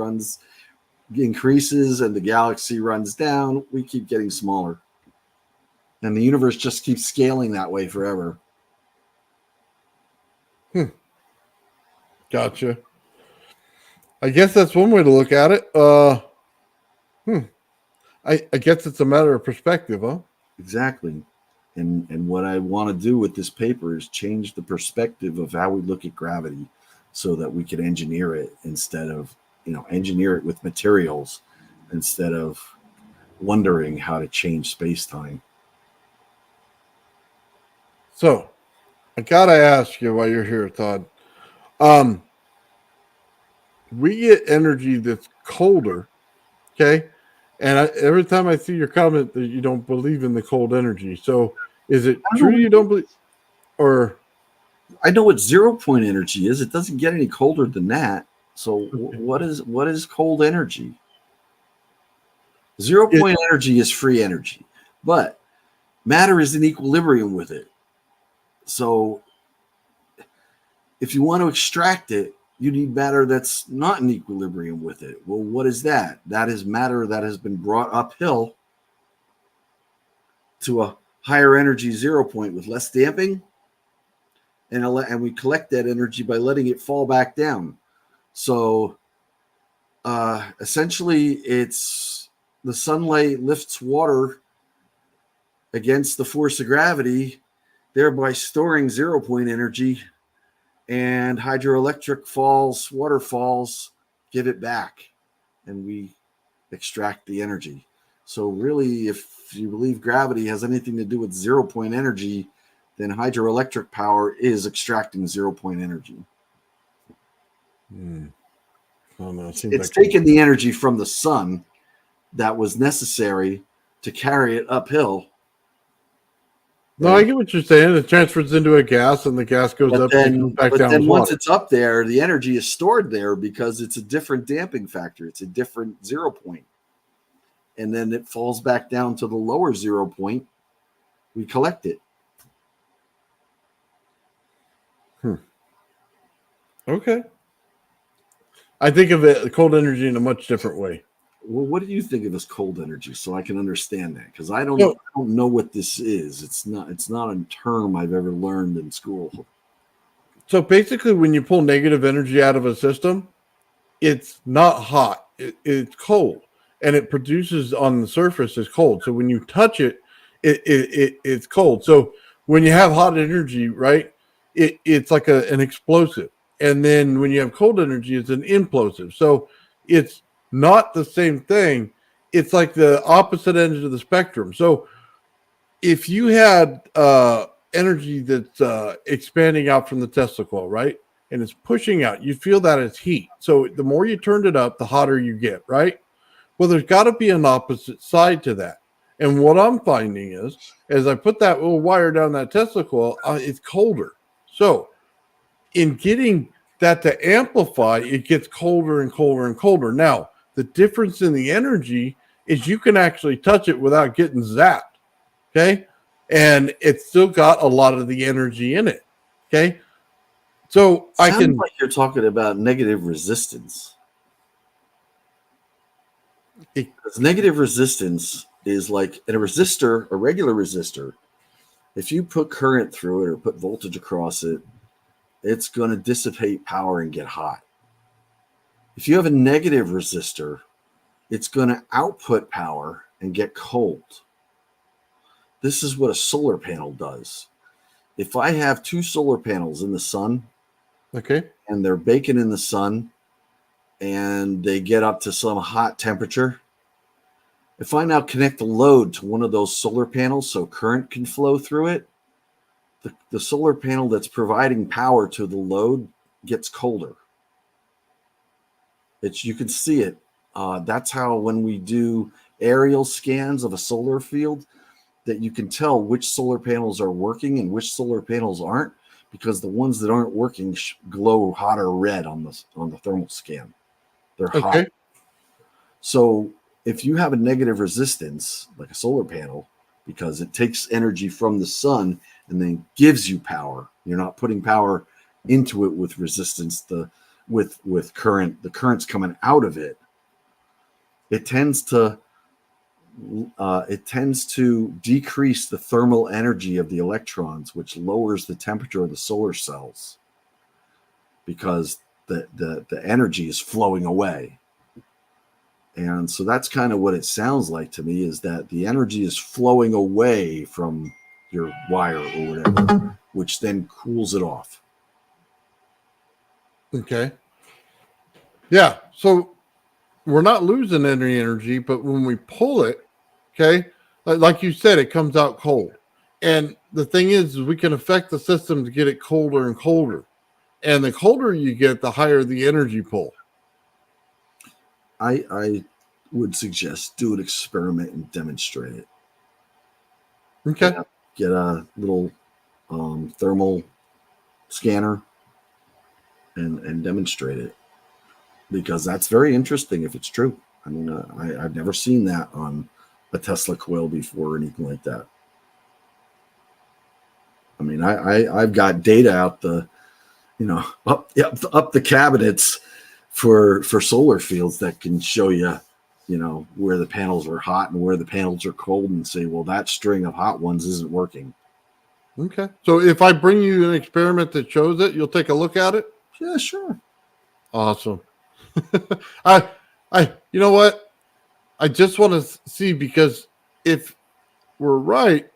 increases, and the galaxy runs down, we keep getting smaller. And the universe just keeps scaling that way forever. Gotcha. I guess that's one way to look at it. I guess it's a matter of perspective, huh? Exactly. And what I want to do with this paper is change the perspective of how we look at gravity so that we can engineer it instead of, engineer it with materials instead of wondering how to change space-time. So, I got to ask you while you're here, Todd. We get energy that's colder, okay? And every time I see your comment that you don't believe in the cold energy. So is it true you don't believe, or? I know what 0 point energy is. It doesn't get any colder than that. So what is cold energy? 0 point energy is free energy, but matter is in equilibrium with it. So if you want to extract it, you need matter that's not in equilibrium with it. Well, what is that? That is matter that has been brought uphill to a higher energy 0 point with less damping, and we collect that energy by letting it fall back down. So essentially, it's the sunlight lifts water against the force of gravity, thereby storing 0 point energy, and hydroelectric waterfalls give it back, and we extract the energy. So really, if you believe gravity has anything to do with 0-point energy, then hydroelectric power is extracting 0-point energy. Oh, no, It's taking the energy from the sun that was necessary to carry it uphill. No, I get what you're saying. It transfers into a gas, and the gas goes up and comes back down. Then once it's up there, the energy is stored there because it's a different damping factor. It's a different 0 point. And then it falls back down to the lower 0 point. We collect it. Okay. I think of it, cold energy, in a much different way. Well, what do you think of as cold energy, so I can understand that? Because I don't know what this is. It's not a term I've ever learned in school. So basically, when you pull negative energy out of a system, it's not hot. It's cold, and it produces on the surface is cold. So when you touch it, it's cold. So when you have hot energy, right, it's like an explosive. And then when you have cold energy, it's an implosive. So it's not the same thing. It's like the opposite end of the spectrum. So if you had energy that's expanding out from the Tesla coil, right, and it's pushing out, you feel that as heat. So the more you turned it up, the hotter you get, right? Well, there's got to be an opposite side to that. And what I'm finding is, as I put that little wire down that Tesla coil, it's colder. So in getting that to amplify, it gets colder and colder and colder. Now, the difference in the energy is you can actually touch it without getting zapped, okay? And it's still got a lot of the energy in it, okay? So I can... like you're talking about negative resistance. Because negative resistance is like in a resistor, a regular resistor, if you put current through it or put voltage across it, it's going to dissipate power and get hot. If you have a negative resistor, it's going to output power and get cold. This is what a solar panel does. If I have two solar panels in the sun, okay, and they're baking in the sun, and they get up to some hot temperature, if I now connect the load to one of those solar panels so current can flow through it, the solar panel that's providing power to the load gets colder. You can see it. That's how when we do aerial scans of a solar field, that you can tell which solar panels are working and which solar panels aren't, because the ones that aren't working glow hot or red on the thermal scan. They're hot. So if you have a negative resistance, like a solar panel, because it takes energy from the sun and then gives you power, you're not putting power into it with resistance, with current, the current's coming out of it. It tends to decrease the thermal energy of the electrons, which lowers the temperature of the solar cells, because the energy is flowing away. And so that's kind of what it sounds like to me, is that the energy is flowing away from your wire or whatever, which then cools it off. Okay. Yeah. So we're not losing any energy, but when we pull it, okay, like you said, it comes out cold. And the thing is we can affect the system to get it colder and colder. And the colder you get, the higher the energy pull. I would suggest do an experiment and demonstrate it. Okay. Get a little thermal scanner and demonstrate it, because that's very interesting if it's true. I mean, I've never seen that on a Tesla coil before or anything like that. I mean, I've got data out the, up the cabinets for solar fields that can show you, where the panels are hot and where the panels are cold, and say, well, that string of hot ones isn't working. Okay. So if I bring you an experiment that shows it, you'll take a look at it? Yeah, sure. Awesome. You know what? I just want to see, because if we're right,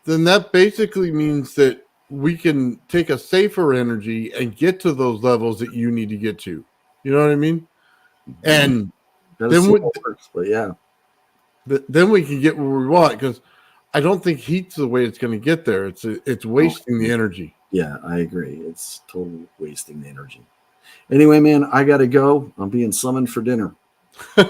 then that basically means that we can take a safer energy and get to those levels that you need to get to. You know what I mean? And then it works, but yeah. then we can get where we want, because I don't think heat's the way it's going to get there. It's wasting the energy. Yeah, I agree. It's total wasting the energy. Anyway, man, I got to go. I'm being summoned for dinner. All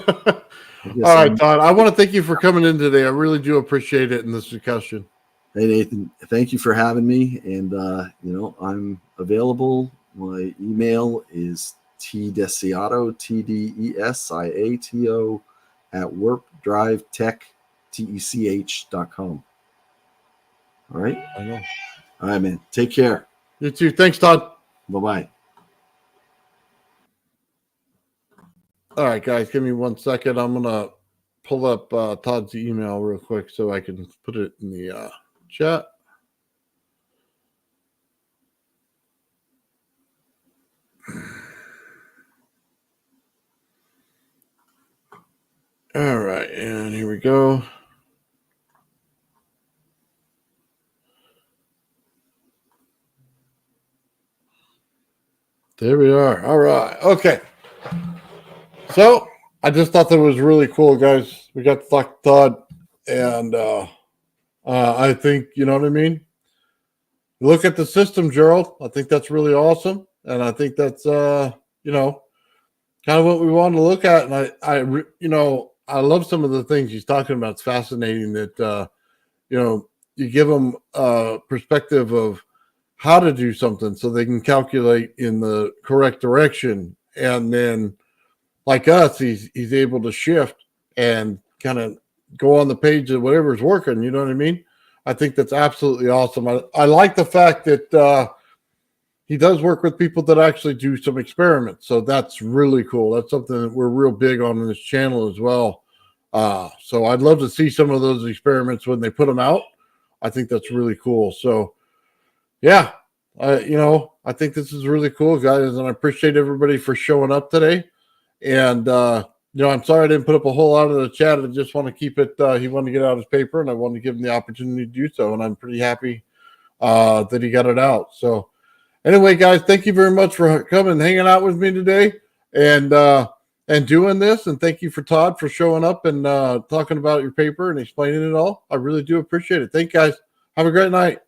right, Todd. I want to thank you for coming in today. I really do appreciate it in this discussion. Hey, Nathan, thank you for having me. And, I'm available. My email is tdesiato, TDESIATO @warpdrivetech.com. All right. I know. All right, man. Take care. You too. Thanks, Todd. Bye-bye. All right, guys, give me 1 second. I'm going to pull up Todd's email real quick so I can put it in the chat. All right, and here we go. There we are. All right. Okay. So I just thought that was really cool, guys. We got to talk to Todd, and I think, you know what I mean? Look at the system, Gerald. I think that's really awesome, and I think that's kind of what we want to look at. And I love some of the things he's talking about. It's fascinating that you give them a perspective of how to do something so they can calculate in the correct direction, and then, like us, he's able to shift and kind of go on the page of whatever's working. You know what I mean? I think that's absolutely awesome. I like the fact that he does work with people that actually do some experiments. So that's really cool. That's something that we're real big on this channel as well. So I'd love to see some of those experiments when they put them out. I think that's really cool. So yeah, I think this is really cool, guys. And I appreciate everybody for showing up today. And, I'm sorry I didn't put up a whole lot of the chat. I just want to keep it. He wanted to get out his paper, and I wanted to give him the opportunity to do so. And I'm pretty happy that he got it out. So anyway, guys, thank you very much for coming and hanging out with me today and doing this. And thank you for Todd for showing up and talking about your paper and explaining it all. I really do appreciate it. Thank you, guys. Have a great night.